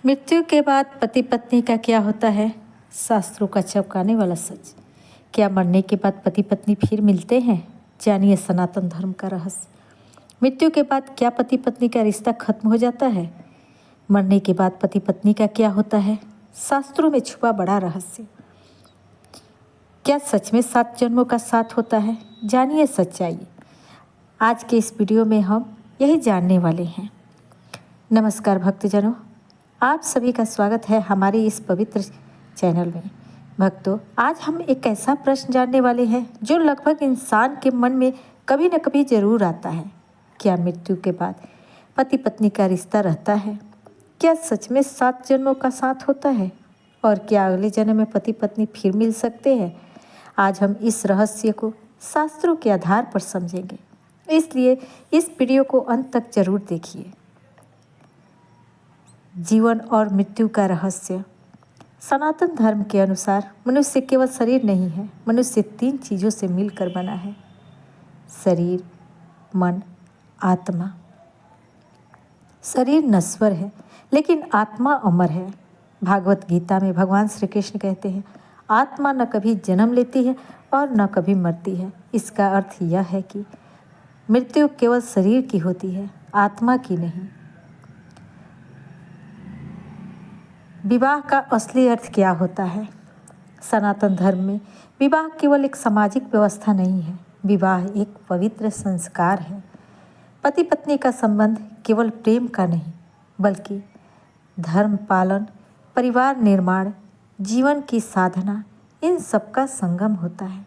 मृत्यु के बाद पति पत्नी का क्या होता है? शास्त्रों का चौंकाने वाला सच। क्या मरने के बाद पति पत्नी फिर मिलते हैं? जानिए सनातन धर्म का रहस्य। मृत्यु के बाद क्या पति पत्नी का रिश्ता खत्म हो जाता है? मरने के बाद पति पत्नी का क्या होता है? शास्त्रों में छुपा बड़ा रहस्य। क्या सच में 7 जन्मों का साथ होता है? जानिए सच्चाई। आज के इस वीडियो में हम यही जानने वाले हैं। नमस्कार भक्तजनों, आप सभी का स्वागत है हमारे इस पवित्र चैनल में। भक्तों, आज हम एक ऐसा प्रश्न जानने वाले हैं जो लगभग इंसान के मन में कभी न कभी जरूर आता है। क्या मृत्यु के बाद पति पत्नी का रिश्ता रहता है? क्या सच में 7 जन्मों का साथ होता है? और क्या अगले जन्म में पति पत्नी फिर मिल सकते हैं? आज हम इस रहस्य को शास्त्रों के आधार पर समझेंगे, इसलिए इस वीडियो को अंत तक जरूर देखिए। जीवन और मृत्यु का रहस्य। सनातन धर्म के अनुसार मनुष्य केवल शरीर नहीं है, मनुष्य 3 चीज़ों से मिलकर बना है: शरीर, मन, आत्मा। शरीर नश्वर है लेकिन आत्मा अमर है। भागवत गीता में भगवान श्री कृष्ण कहते हैं, आत्मा न कभी जन्म लेती है और न कभी मरती है। इसका अर्थ यह है कि मृत्यु केवल शरीर की होती है, आत्मा की नहीं। विवाह का असली अर्थ क्या होता है? सनातन धर्म में विवाह केवल एक सामाजिक व्यवस्था नहीं है, विवाह एक पवित्र संस्कार है। पति पत्नी का संबंध केवल प्रेम का नहीं, बल्कि धर्म पालन, परिवार निर्माण, जीवन की साधना, इन सब का संगम होता है।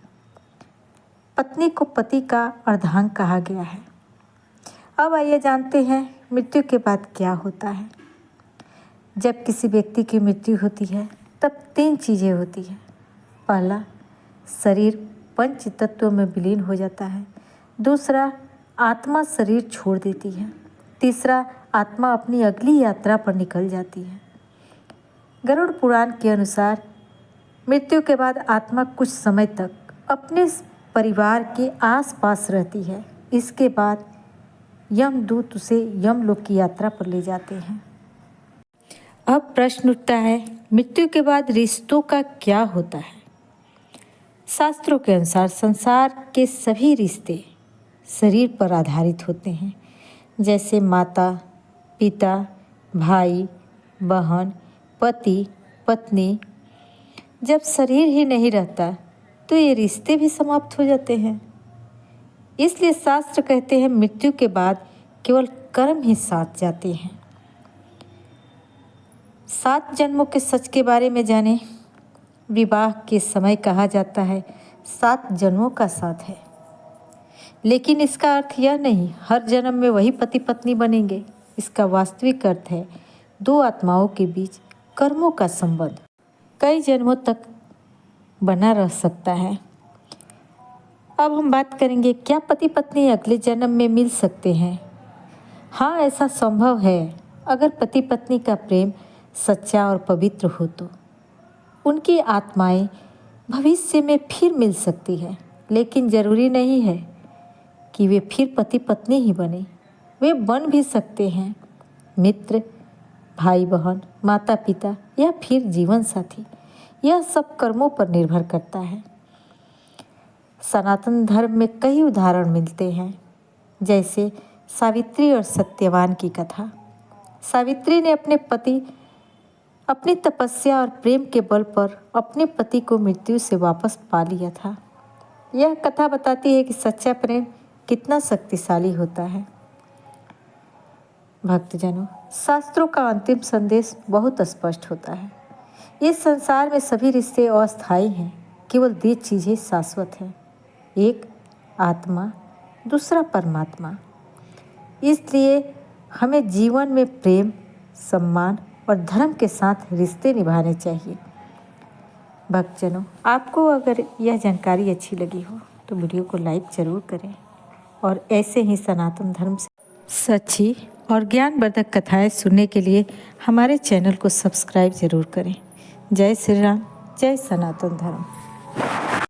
पत्नी को पति का अर्धांग कहा गया है। अब आइए जानते हैं मृत्यु के बाद क्या होता है। जब किसी व्यक्ति की मृत्यु होती है तब 3 चीज़ें होती हैं। पहला, शरीर पंच तत्वों में विलीन हो जाता है। दूसरा, आत्मा शरीर छोड़ देती है। तीसरा, आत्मा अपनी अगली यात्रा पर निकल जाती है। गरुड़ पुराण के अनुसार मृत्यु के बाद आत्मा कुछ समय तक अपने परिवार के आसपास रहती है। इसके बाद यमदूत उसे यमलोक की यात्रा पर ले जाते हैं। अब प्रश्न उठता है, मृत्यु के बाद रिश्तों का क्या होता है? शास्त्रों के अनुसार संसार के सभी रिश्ते शरीर पर आधारित होते हैं, जैसे माता, पिता, भाई, बहन, पति, पत्नी। जब शरीर ही नहीं रहता तो ये रिश्ते भी समाप्त हो जाते हैं। इसलिए शास्त्र कहते हैं मृत्यु के बाद केवल कर्म ही साथ जाते हैं। 7 जन्मों के सच के बारे में जानें। विवाह के समय कहा जाता है 7 जन्मों का साथ है, लेकिन इसका अर्थ यह नहीं हर जन्म में वही पति पत्नी बनेंगे। इसका वास्तविक अर्थ है 2 आत्माओं के बीच कर्मों का संबंध कई जन्मों तक बना रह सकता है। अब हम बात करेंगे, क्या पति पत्नी अगले जन्म में मिल सकते हैं? हाँ, ऐसा संभव है। अगर पति पत्नी का प्रेम सच्चा और पवित्र हो तो उनकी आत्माएं भविष्य में फिर मिल सकती है, लेकिन ज़रूरी नहीं है कि वे फिर पति पत्नी ही बने। वे बन भी सकते हैं मित्र, भाई बहन, माता पिता या फिर जीवन साथी। यह सब कर्मों पर निर्भर करता है। सनातन धर्म में कई उदाहरण मिलते हैं, जैसे सावित्री और सत्यवान की कथा। सावित्री ने अपनी तपस्या और प्रेम के बल पर अपने पति को मृत्यु से वापस पा लिया था। यह कथा बताती है कि सच्चा प्रेम कितना शक्तिशाली होता है। भक्तजनों, शास्त्रों का अंतिम संदेश बहुत स्पष्ट होता है। इस संसार में सभी रिश्ते अस्थायी हैं, केवल 2 चीज़ें शाश्वत हैं, एक आत्मा, दूसरा परमात्मा। इसलिए हमें जीवन में प्रेम, सम्मान और धर्म के साथ रिश्ते निभाने चाहिए। भक्तजनों, आपको अगर यह जानकारी अच्छी लगी हो तो वीडियो को लाइक ज़रूर करें और ऐसे ही सनातन धर्म से सच्ची और ज्ञानवर्धक कथाएं सुनने के लिए हमारे चैनल को सब्सक्राइब ज़रूर करें। जय श्री राम, जय सनातन धर्म।